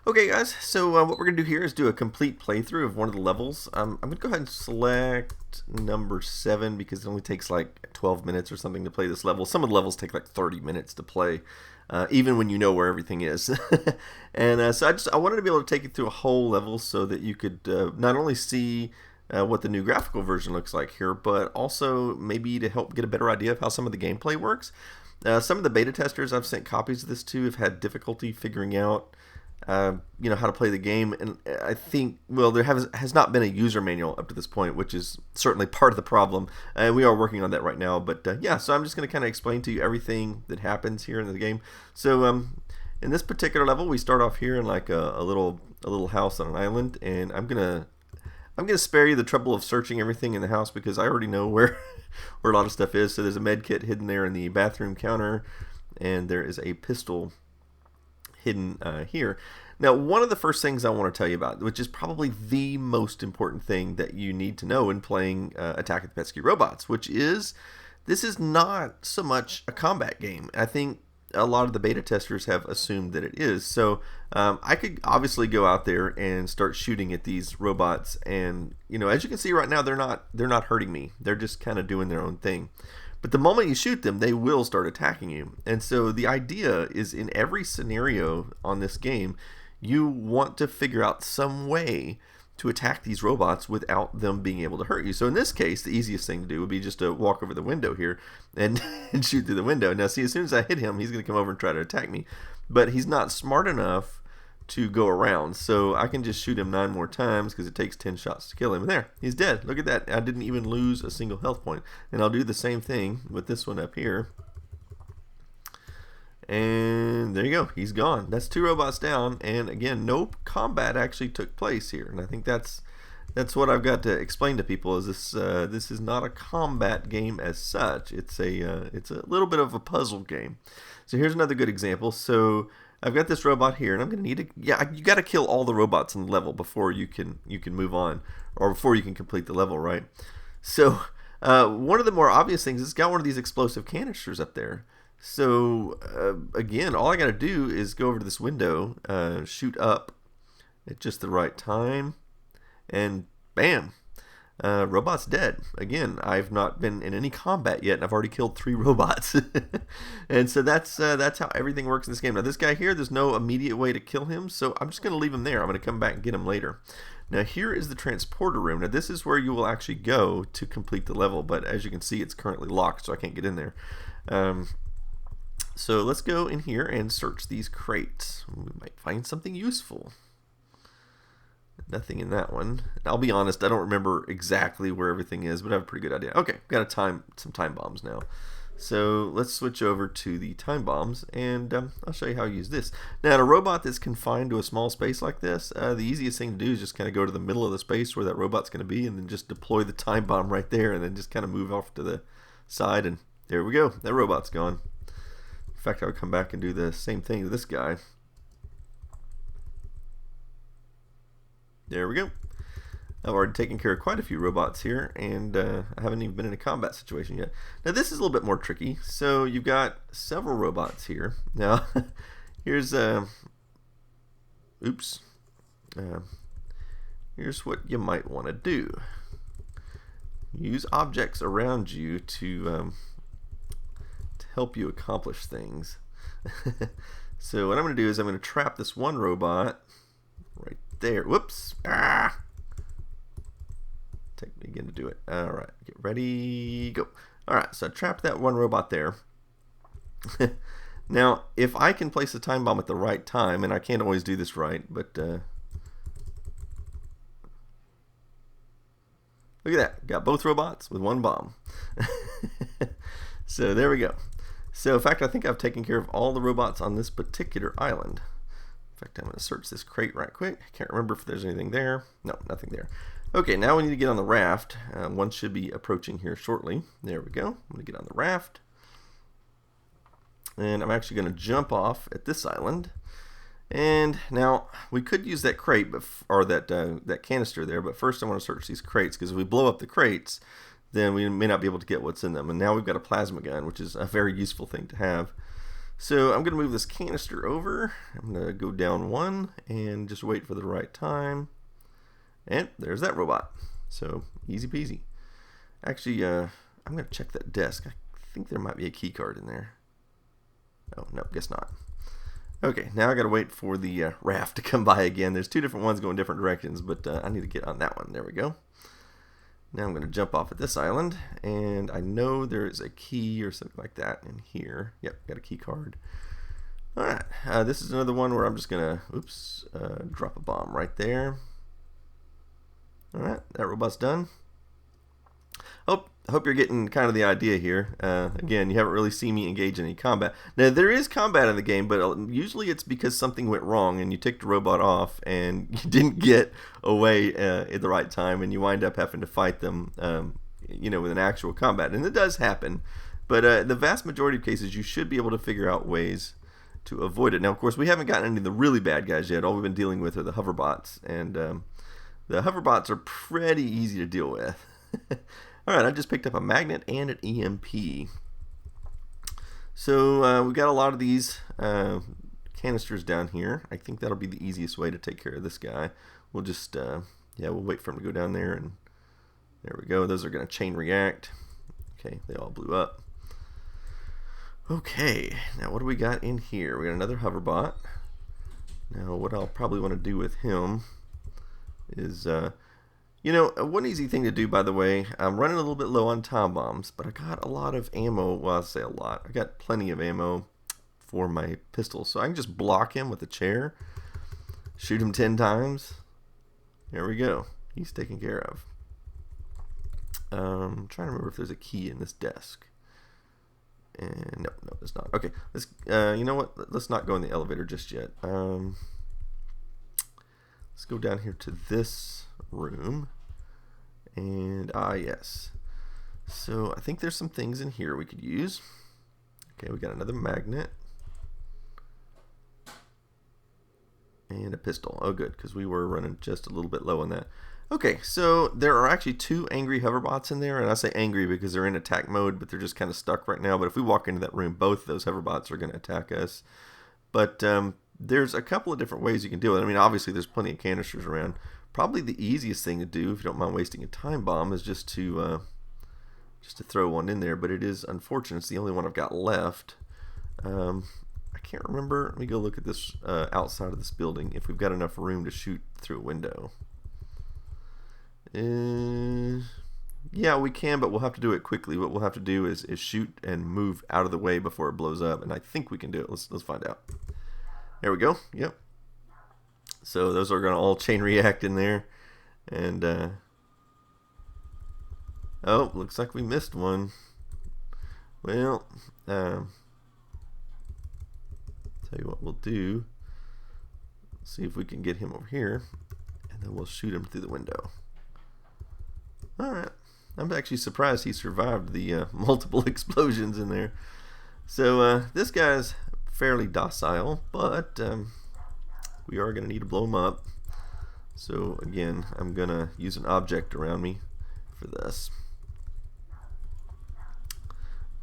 Okay, guys, so what we're going to do here is do a complete playthrough of one of the levels. I'm going to go ahead and select number 7 because it only takes like 12 minutes or something to play this level. Some of the levels take like 30 minutes to play, even when you know where everything is. And so I wanted to be able to take you through a whole level so that you could not only see what the new graphical version looks like here, but also maybe to help get a better idea of how some of the gameplay works. Some of the beta testers I've sent copies of this to have had difficulty figuring out how to play the game. And I think, well, there has not been a user manual up to this point, which is certainly part of the problem. And we are working on that right now. But yeah, so I'm just going to kind of explain to you everything that happens here in the game. So in this particular level, we start off here in like a little house on an island, and I'm gonna spare you the trouble of searching everything in the house because I already know where where a lot of stuff is. So there's a med kit hidden there in the bathroom counter, and there is a pistol hidden here. Now, one of the first things I want to tell you about, which is probably the most important thing that you need to know in playing Attack of the Pesky Robots, which is this is not so much a combat game. I think a lot of the beta testers have assumed that it is. So I could obviously go out there and start shooting at these robots, and as you can see right now, they're not hurting me. They're just kind of doing their own thing. But the moment you shoot them, they will start attacking you. And so the idea is in every scenario on this game, you want to figure out some way to attack these robots without them being able to hurt you. So in this case, the easiest thing to do would be just to walk over the window here and, and shoot through the window. Now, see, as soon as I hit him, he's going to come over and try to attack me. But he's not smart enough to go around, so I can just shoot him 9 more times because it takes 10 shots to kill him. And there, he's dead. Look at that. I didn't even lose a single health point. And I'll do the same thing with this one up here. And there you go. He's gone. That's 2 robots down. And again, no combat actually took place here. And I think that's what I've got to explain to people. Is this is not a combat game as such. It's a little bit of a puzzle game. So here's another good example. So I've got this robot here, and I'm going to need to. Yeah, you got to kill all the robots in the level before you can move on, or before you can complete the level, right? So one of the more obvious things is it's got one of these explosive canisters up there. So again, all I got to do is go over to this window, shoot up at just the right time, and bam, robot's dead. Again, I've not been in any combat yet, and I've already killed 3 robots. And so that's how everything works in this game. Now, this guy here, there's no immediate way to kill him, so I'm just going to leave him there. I'm going to come back and get him later. Now, here is the transporter room. Now, this is where you will actually go to complete the level, but as you can see, it's currently locked, so I can't get in there. So let's go in here and search these crates. We might find something useful. Nothing in that one. I'll be honest, I don't remember exactly where everything is, but I have a pretty good idea. Okay, got some time bombs now. So let's switch over to the time bombs, and I'll show you how to use this. Now, in a robot that's confined to a small space like this, the easiest thing to do is just kind of go to the middle of the space where that robot's going to be, and then just deploy the time bomb right there, and then just kind of move off to the side, and there we go. That robot's gone. In fact, I would come back and do the same thing to this guy. There we go. I've already taken care of quite a few robots here, and I haven't even been in a combat situation yet. Now, this is a little bit more tricky. So you've got several robots here. Now, here's oops. Here's what you might want to do. Use objects around you to help you accomplish things. So what I'm going to do is I'm going to trap this one robot right there. Whoops. Ah! Take me again to do it. Alright, get ready, go. Alright, so I trapped that one robot there. Now, if I can place a time bomb at the right time, and I can't always do this right, but look at that. Got both robots with one bomb. So there we go. So in fact, I think I've taken care of all the robots on this particular island. In fact, I'm going to search this crate right quick. I can't remember if there's anything there. No, nothing there. Okay, now we need to get on the raft. One should be approaching here shortly. There we go. I'm going to get on the raft. And I'm actually going to jump off at this island. And now, we could use that crate, or that canister there, but first I want to search these crates, because if we blow up the crates, then we may not be able to get what's in them. And now we've got a plasma gun, which is a very useful thing to have. So I'm going to move this canister over. I'm going to go down one and just wait for the right time. And there's that robot. So easy peasy. Actually, I'm going to check that desk. I think there might be a key card in there. Oh, no, guess not. Okay, now I got to wait for the raft to come by again. There's two different ones going different directions, but I need to get on that one. There we go. Now I'm going to jump off at this island, and I know there is a key or something like that in here. Yep, got a key card. Alright, this is another one where I'm just going to, drop a bomb right there. Alright, that robot's done. Hope you're getting kind of the idea here. Again, you haven't really seen me engage in any combat. Now, there is combat in the game, but usually it's because something went wrong and you ticked the robot off and you didn't get away at the right time and you wind up having to fight them, with an actual combat. And it does happen, but the vast majority of cases, you should be able to figure out ways to avoid it. Now, of course, we haven't gotten any of the really bad guys yet. All we've been dealing with are the hoverbots, and the hoverbots are pretty easy to deal with. Alright, I just picked up a magnet and an EMP. So we've got a lot of these canisters down here. I think that'll be the easiest way to take care of this guy. We'll just, we'll wait for him to go down there, and there we go. Those are going to chain react. Okay, they all blew up. Okay, now what do we got in here? We got another hoverbot. Now what I'll probably want to do with him is... one easy thing to do, by the way, I'm running a little bit low on time bombs, but I got a lot of ammo. Well, I say a lot. I got plenty of ammo for my pistol, so I can just block him with a chair, shoot him 10 times. There we go. He's taken care of. I'm trying to remember if there's a key in this desk. And no, there's not. Okay, let's. You know what? Let's not go in the elevator just yet. Let's go down here to this room, and yes, so I think there's some things in here we could use. Okay, we got another magnet and a pistol. Oh good, because we were running just a little bit low on that. Okay, so there are actually two angry hoverbots in there, and I say angry because they're in attack mode, but they're just kind of stuck right now. But if we walk into that room, both those hoverbots are going to attack us. But there's a couple of different ways you can deal with it. I mean, obviously there's plenty of canisters around. Probably the easiest thing to do, if you don't mind wasting a time bomb, is just to throw one in there. But it is unfortunate. It's the only one I've got left. I can't remember. Let me go look at this outside of this building if we've got enough room to shoot through a window. Yeah, we can, but we'll have to do it quickly. What we'll have to do is shoot and move out of the way before it blows up, and I think we can do it. Let's find out. There we go. Yep. So those are going to all chain react in there. And, oh, looks like we missed one. Well, tell you what we'll do. See if we can get him over here. And then we'll shoot him through the window. Alright. I'm actually surprised he survived the multiple explosions in there. So, this guy's fairly docile, but... we are going to need to blow them up. So again, I'm going to use an object around me for this.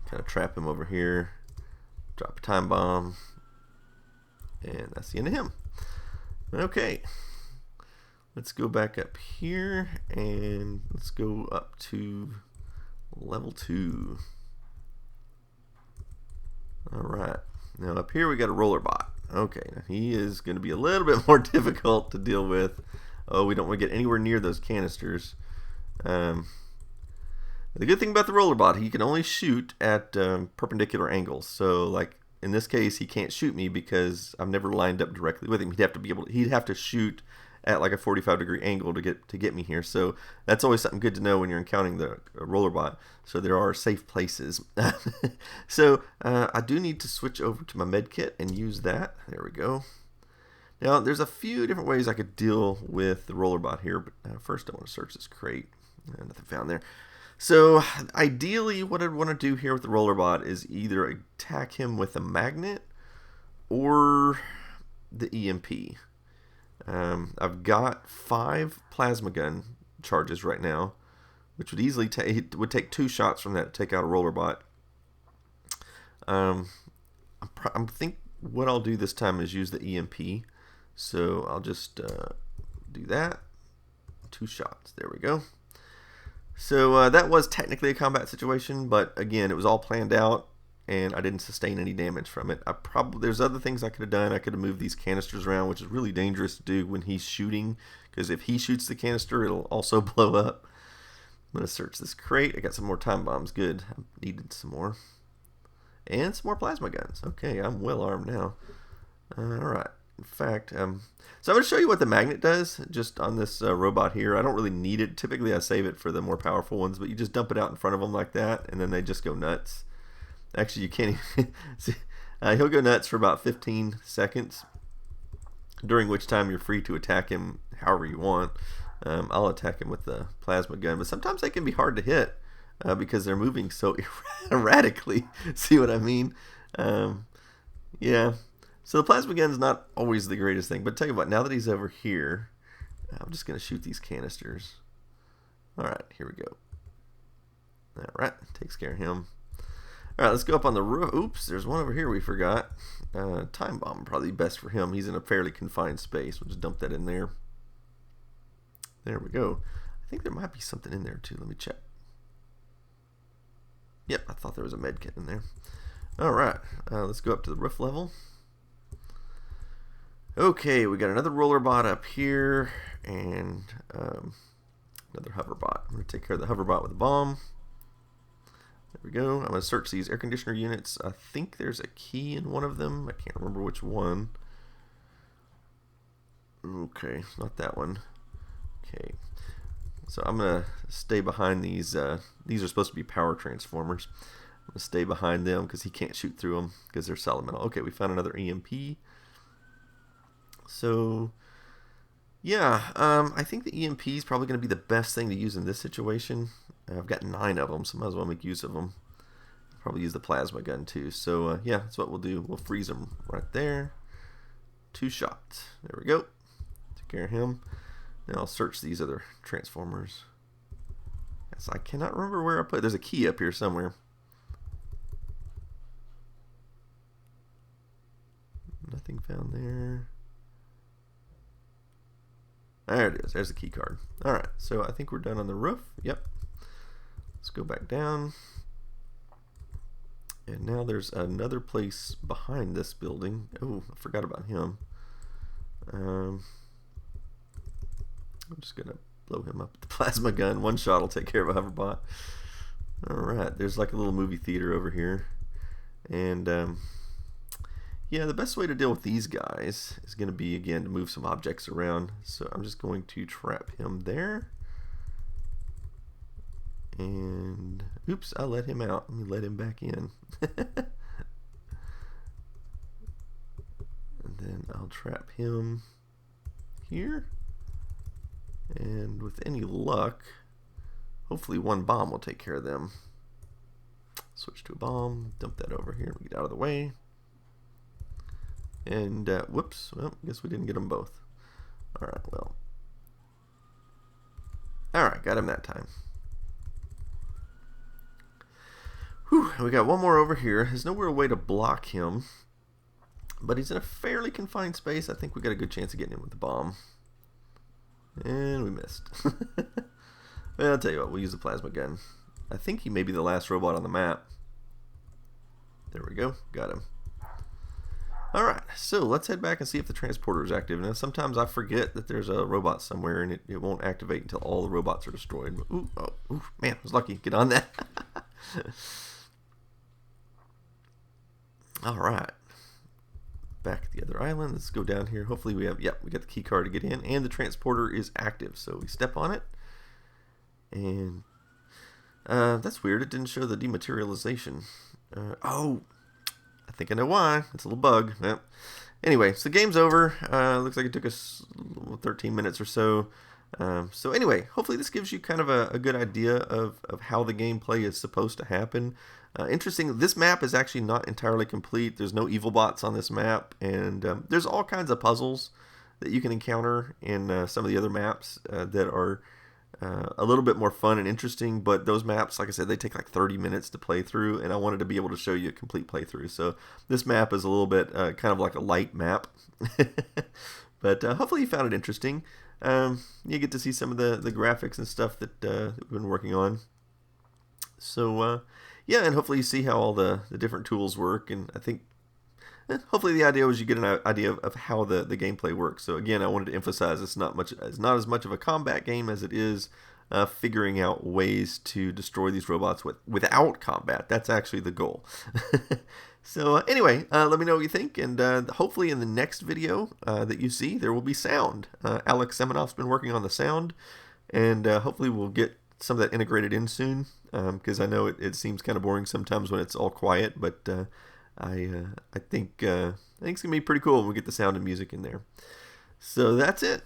Kind of trap him over here. Drop a time bomb. And that's the end of him. Okay. Let's go back up here and let's go up to level 2. Alright. Now up here we got a roller bot. Okay, now he is going to be a little bit more difficult to deal with. Oh, we don't want to get anywhere near those canisters. The good thing about the roller bot, he can only shoot at perpendicular angles. So, like in this case, he can't shoot me because I've never lined up directly with him. He'd have to shoot at like a 45-degree angle to get me here. So that's always something good to know when you're encountering the roller bot. So there are safe places. So I do need to switch over to my med kit and use that. There we go. Now there's a few different ways I could deal with the roller bot here, but first I want to search this crate. Nothing found there. So ideally what I'd want to do here with the roller bot is either attack him with a magnet or the EMP. I've got 5 plasma gun charges right now, which would easily take 2 shots from that to take out a roller bot. I'm I think what I'll do this time is use the EMP. So I'll just do that. 2 shots. There we go. So that was technically a combat situation, but again, it was all planned out, and I didn't sustain any damage from it. There's other things I could have done. I could have moved these canisters around, which is really dangerous to do when he's shooting, because if he shoots the canister, it'll also blow up. I'm going to search this crate. I got some more time bombs. Good. I needed some more. And some more plasma guns. Okay, I'm well armed now. Alright. In fact, so I'm going to show you what the magnet does just on this robot here. I don't really need it. Typically, I save it for the more powerful ones, but you just dump it out in front of them like that, and then they just go nuts. Actually, you can't even see. He'll go nuts for about 15 seconds, during which time you're free to attack him however you want. I'll attack him with the plasma gun, but sometimes they can be hard to hit because they're moving so erratically. See what I mean? Yeah. So the plasma gun's not always the greatest thing, but tell you what, now that he's over here, I'm just going to shoot these canisters. Alright, here we go. Alright, takes care of him. Alright, let's go up on the roof. Oops, there's one over here we forgot. Time bomb, probably best for him. He's in a fairly confined space. We'll just dump that in there. There we go. I think there might be something in there too. Let me check. Yep, I thought there was a med kit in there. Alright, let's go up to the roof level. Okay, we got another roller bot up here, and another hover bot. I'm going to take care of the hover bot with a bomb. There we go. I'm going to search these air conditioner units. I think there's a key in one of them. I can't remember which one. Okay, not that one. Okay, so I'm going to stay behind these. These are supposed to be power transformers. I'm going to stay behind them because he can't shoot through them because they're solid metal. Okay, we found another EMP. So, yeah, I think the EMP is probably going to be the best thing to use in this situation. I've got 9 of them, so I might as well make use of them. Probably use the plasma gun too. So, yeah, that's what we'll do. We'll freeze them right there. 2 shots. There we go. Take care of him. Now I'll search these other transformers. Yes, I cannot remember where I put it. There's a key up here somewhere. Nothing found there. There it is. There's the key card. Alright, so I think we're done on the roof. Yep. Let's go back down. And now there's another place behind this building. Oh, I forgot about him. I'm just going to blow him up with the plasma gun. 1 shot will take care of a hoverbot. Alright, there's like a little movie theater over here. And, yeah, the best way to deal with these guys is going to be, again, to move some objects around. So I'm just going to trap him there. And, oops, I let him out. Let me let him back in. And then I'll trap him here. And with any luck, hopefully 1 bomb will take care of them. Switch to a bomb, dump that over here, get out of the way. And, whoops, well, I guess we didn't get them both. Alright, well. Alright, got him that time. Whew, we got 1 more over here. There's no real way to block him. But he's in a fairly confined space. I think we got a good chance of getting him with the bomb. And we missed. Well, I'll tell you what, we'll use the plasma gun. I think he may be the last robot on the map. There we go, got him. Alright, so let's head back and see if the transporter is active. Now, sometimes I forget that there's a robot somewhere and it won't activate until all the robots are destroyed. But, ooh, man, I was lucky. Get on that. Alright. Back at the other island. Let's go down here. Hopefully we have, we got the key card to get in. And the transporter is active. So we step on it. And that's weird. It didn't show the dematerialization. Oh, I think I know why. It's a little bug. Yep. Anyway, so game's over. Looks like it took us 13 minutes or so. So anyway, hopefully this gives you kind of a good idea of how the gameplay is supposed to happen. Interesting, this map is actually not entirely complete. There's no evil bots on this map, and there's all kinds of puzzles that you can encounter in some of the other maps that are a little bit more fun and interesting, but those maps, like I said, they take like 30 minutes to play through, and I wanted to be able to show you a complete playthrough. So this map is a little bit kind of like a light map, but hopefully you found it interesting. You get to see some of the graphics and stuff that we've been working on. So yeah, and hopefully you see how all the different tools work, and I think hopefully the idea was you get an idea of how the gameplay works. So again, I wanted to emphasize it's not as much of a combat game as it is figuring out ways to destroy these robots without combat. That's actually the goal. So anyway, let me know what you think, and hopefully in the next video that you see, there will be sound. Alex Semenoff's been working on the sound, and hopefully we'll get some of that integrated in soon, because I know it seems kind of boring sometimes when it's all quiet, but I think it's gonna be pretty cool when we get the sound and music in there. So that's it.